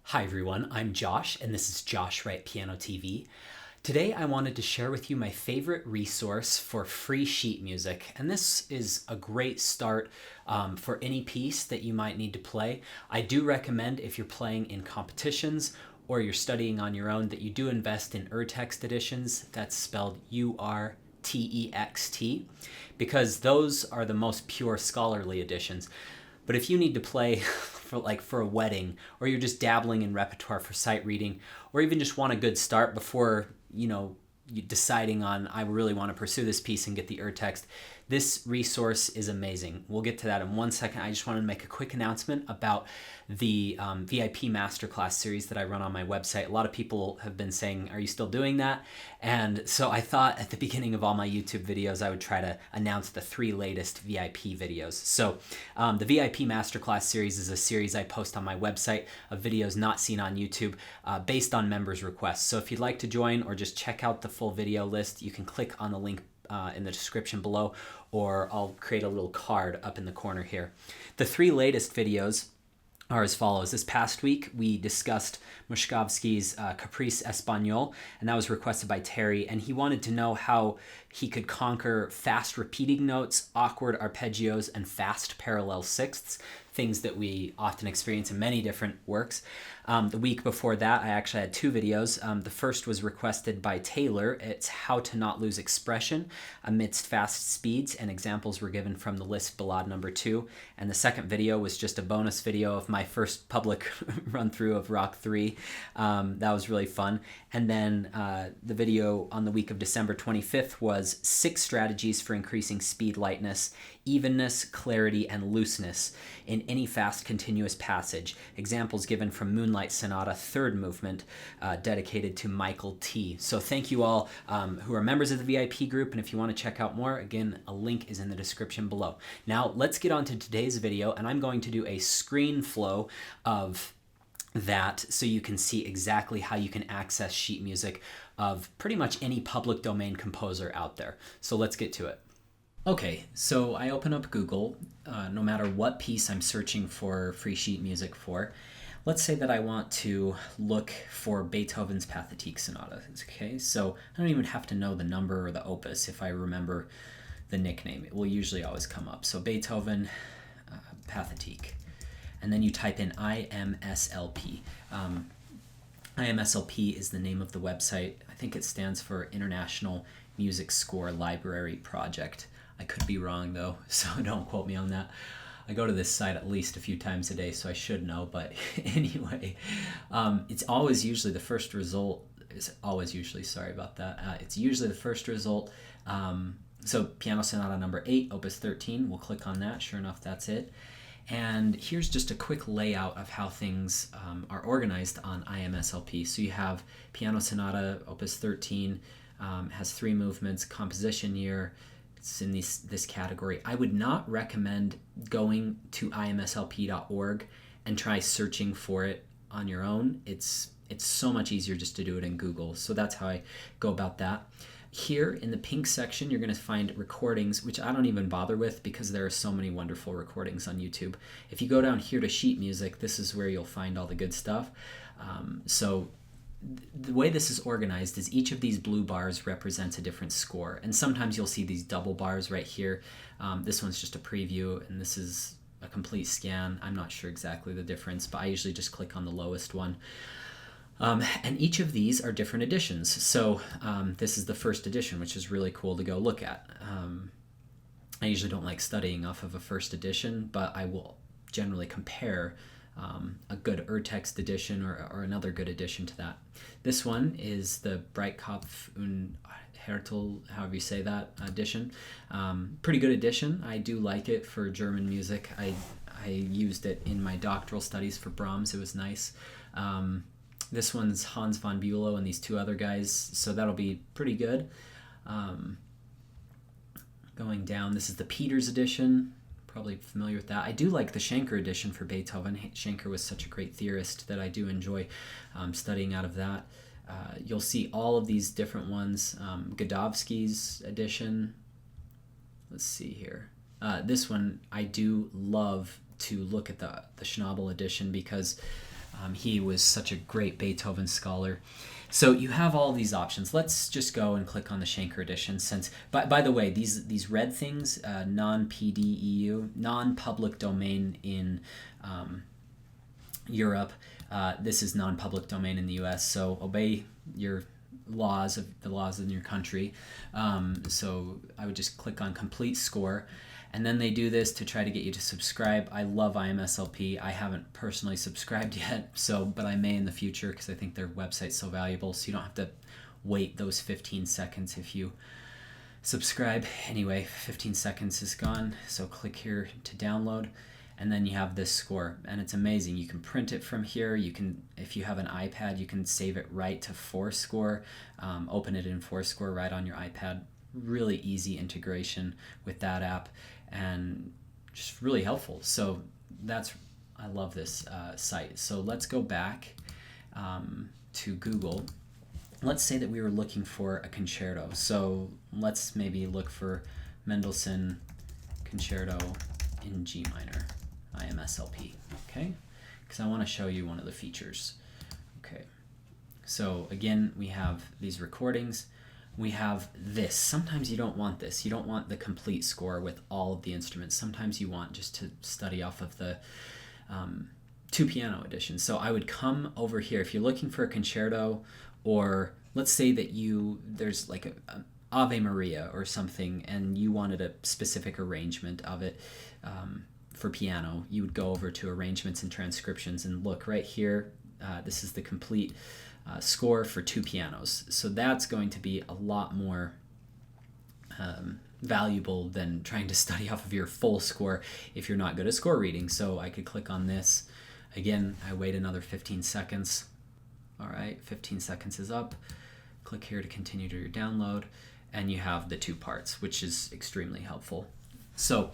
Hi everyone, I'm Josh and this is Josh Wright Piano TV. Today I wanted to share with you my favorite resource for free sheet music, and this is a great start for any piece that you might need to play. I do recommend, if you're playing in competitions or you're studying on your own, that you do invest in Urtext editions. That's spelled Urtext, because those are the most pure scholarly editions. But if you need to play for a wedding, or you're just dabbling in repertoire for sight reading, or even just want a good start before you deciding on, I really want to pursue this piece and get the Urtext, this resource is amazing. We'll get to that in 1 second. I just wanted to make a quick announcement about the VIP Masterclass series that I run on my website. A lot of people have been saying, are you still doing that? And so I thought at the beginning of all my YouTube videos, I would try to announce the 3 latest VIP videos. So the VIP Masterclass series is a series I post on my website of videos not seen on YouTube based on members' requests. So if you'd like to join or just check out the full video list, you can click on the link in the description below, or I'll create a little card up in the corner here. The 3 latest videos are as follows. This past week, we discussed Moszkowski's Caprice Espagnole, and that was requested by Terry, and he wanted to know how he could conquer fast repeating notes, awkward arpeggios, and fast parallel sixths, things that we often experience in many different works. The week before that, I actually had 2 videos. The first was requested by Taylor. It's how to not lose expression amidst fast speeds, and examples were given from the Liszt Ballade number 2. And the second video was just a bonus video of my first public run-through of Rock 3. That was really fun. And then the video on the week of December 25th was 6 strategies for increasing speed, lightness, evenness, clarity, and looseness in any fast continuous passage. Examples given from Moonlight Sonata 3rd movement, dedicated to Michael T. So thank you all who are members of the VIP group, and if you want to check out more, again, a link is in the description below. Now let's get on to today's video, and I'm going to do a screen flow of that so you can see exactly how you can access sheet music of pretty much any public domain composer out there. So let's get to it. Okay, so I open up Google, no matter what piece I'm searching for free sheet music for. Let's say that I want to look for Beethoven's Pathetique Sonata. Okay, so I don't even have to know the number or the opus. If I remember the nickname, it will usually always come up. So Beethoven Pathetique. And then you type in IMSLP. IMSLP is the name of the website. I think it stands for International Music Score Library Project. I could be wrong though, so don't quote me on that. I go to this site at least a few times a day, so I should know, but anyway, it's always usually the first result. Sorry about that. It's usually the first result. So Piano Sonata number 8, Opus 13, we'll click on that. Sure enough, that's it. And here's just a quick layout of how things are organized on IMSLP. So you have Piano Sonata, Opus 13, has 3 movements, composition year. It's in this category. I would not recommend going to imslp.org and try searching for it on your own. It's so much easier just to do it in Google. So that's how I go about that. Here in the pink section, you're going to find recordings, which I don't even bother with because there are so many wonderful recordings on YouTube. If you go down here to sheet music, this is where you'll find all the good stuff. So the way this is organized is each of these blue bars represents a different score. And sometimes you'll see these double bars right here. This one's just a preview, and this is a complete scan. I'm not sure exactly the difference, but I usually just click on the lowest one. And each of these are different editions. So this is the first edition, which is really cool to go look at. I usually don't like studying off of a first edition, but I will generally compare a good Urtext edition or another good edition to that. This one is the Breitkopf und Härtel, however you say that, edition. Pretty good edition. I do like it for German music. I used it in my doctoral studies for Brahms. It was nice. This one's Hans von Bülow and these 2 other guys, so that'll be pretty good. Going down, this is the Peters edition. Probably familiar with that. I do like the Schenker edition for Beethoven. Schenker was such a great theorist that I do enjoy studying out of that. You'll see all of these different ones. Godowski's edition. Let's see here. This one I do love to look at the Schnabel edition because He was such a great Beethoven scholar. So you have all these options. Let's just go and click on the Schenker edition. Since, by the way, these red things, non-PDEU, non-public domain in Europe. This is non-public domain in the U.S. So obey your laws of the laws in your country. So I would just click on complete score. And then they do this to try to get you to subscribe. I love IMSLP. I haven't personally subscribed yet, but I may in the future because I think their website's so valuable. So you don't have to wait those 15 seconds if you subscribe. Anyway, 15 seconds is gone. So click here to download. And then you have this score, and it's amazing. You can print it from here. You can, if you have an iPad, you can save it right to Fourscore, open it in Fourscore right on your iPad. Really easy integration with that app, and just really helpful. So I love this site. So let's go back to Google. Let's say that we were looking for a concerto. So let's maybe look for Mendelssohn Concerto in G minor. IMSLP, okay? Because I want to show you one of the features. Okay, so again, we have these recordings. We have this. Sometimes you don't want this. You don't want the complete score with all of the instruments. Sometimes you want just to study off of the two piano edition. So I would come over here. If you're looking for a concerto, or let's say that there's like a Ave Maria or something, and you wanted a specific arrangement of it, for piano, you would go over to arrangements and transcriptions and look right here. This is the complete score for two pianos. So that's going to be a lot more valuable than trying to study off of your full score if you're not good at score reading. So I could click on this. Again, I wait another 15 seconds. All right, 15 seconds is up. Click here to continue to your download, and you have the two parts, which is extremely helpful. So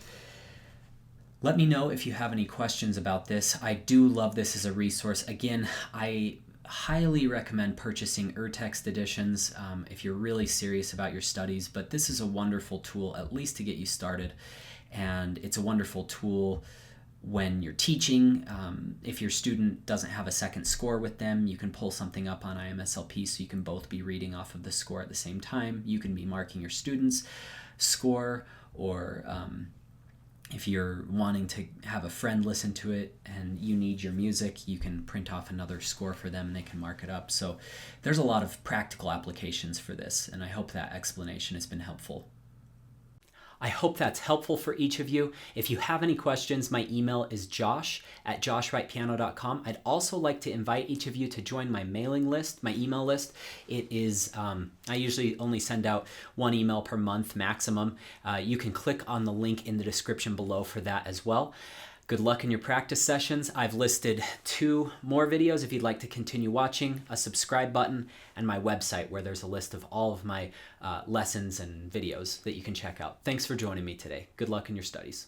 let me know if you have any questions about this. I do love this as a resource. Again, I highly recommend purchasing Urtext editions if you're really serious about your studies, but this is a wonderful tool, at least to get you started. And it's a wonderful tool when you're teaching. If your student doesn't have a second score with them, you can pull something up on IMSLP so you can both be reading off of the score at the same time. You can be marking your students' score, or if you're wanting to have a friend listen to it and you need your music, you can print off another score for them and they can mark it up. So there's a lot of practical applications for this, and I hope that explanation has been helpful. I hope that's helpful for each of you. If you have any questions, my email is josh@joshwrightpiano.com. I'd also like to invite each of you to join my mailing list, my email list. It is, I usually only send out one email per month maximum. You can click on the link in the description below for that as well. Good luck in your practice sessions. I've listed 2 more videos if you'd like to continue watching, a subscribe button, and my website where there's a list of all of my lessons and videos that you can check out. Thanks for joining me today. Good luck in your studies.